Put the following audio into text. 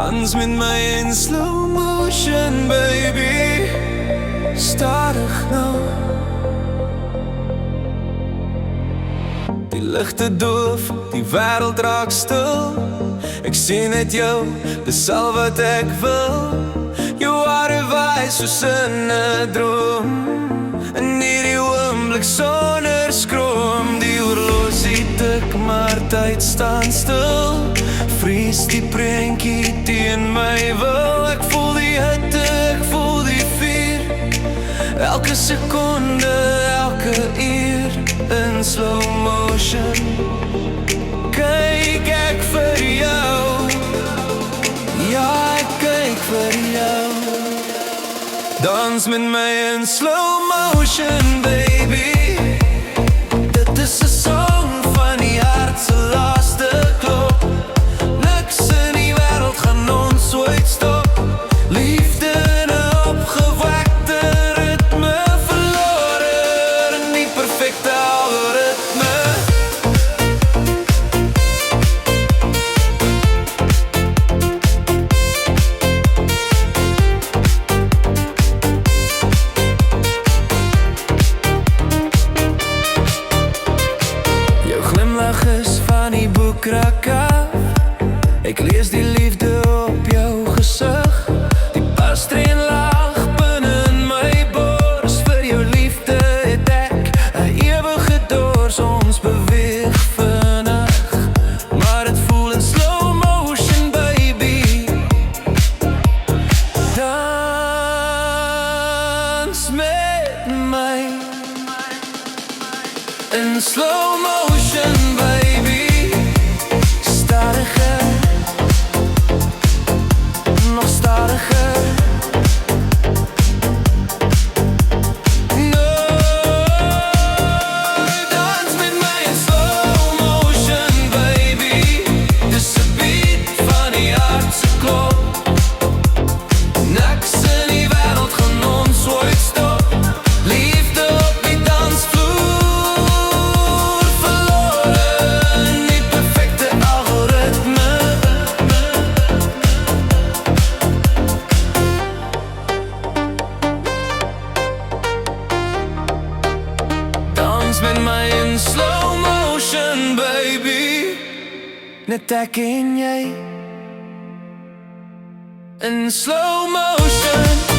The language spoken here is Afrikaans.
Dans met my in slow motion, baby. Stadig nou. Die ligte doof, die wêreld raak stil. Ek sien net jou, dis al wat ek wil. Jou hare wys soos in 'n droom. In hierdie oomblik sonder skroom. Die horlosie tik, maar tyd staan stil. Vries die prentjie teen my wil. Ek voel die hitte, ek voel die vuur. Elke sekonde, elke uur. In slow motion kyk ek vir jou. Ja, ek kyk vir jou. Dans met my in slow motion, baby. Dit is 'n song van die hart se laaste klop. Niks in die wêreld gaan ons ooit stop. Liefde in 'n opgewekte ritme, verlore in die perfekte algoritme. Jou glimlach is van die boekrak af. Ek lees die liefde op jou gesig. Die pastreen lag binne in my bors. Vir jou liefde het ek 'n ewige dors. Ons beweeg vinnig, maar het voel in slow motion, baby. Dans met my in slow motion, baby. Stadiger, nog stadiger. No, dans met my in slow motion, baby. Dis 'n beat van die hart se klop. Niks in die wêreld gaan ons ooit stop. Liefde op die dansvloer, verlore in die perfekte algoritme. Dans met my in slow motion, baby. Net ek en jy in slow motion.